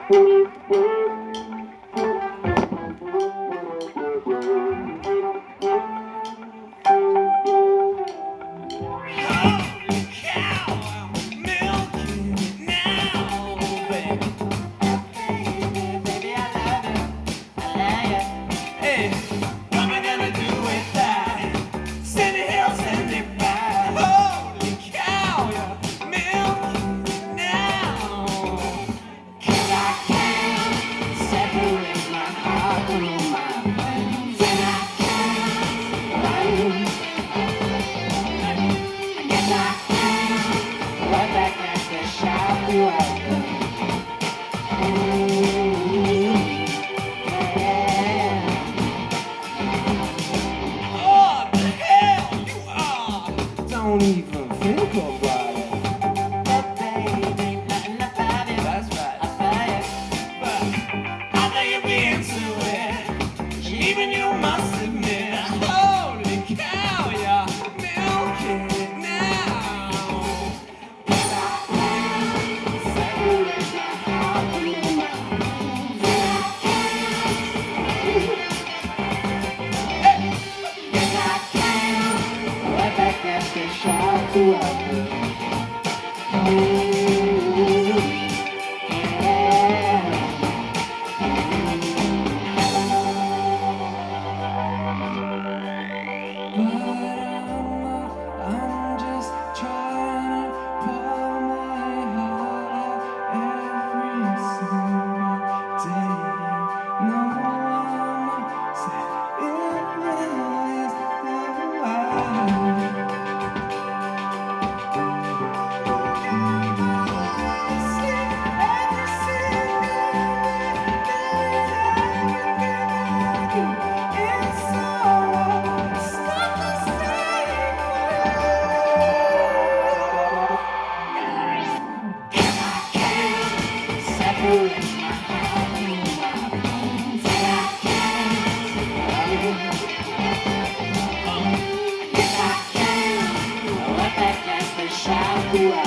Don't even think about it. That's right. But I know you'll be into it. Even you must admit, holy cow, you're milking it now. I'm just trying to pour my heart out every single day. No one said it was the why. Shout you out.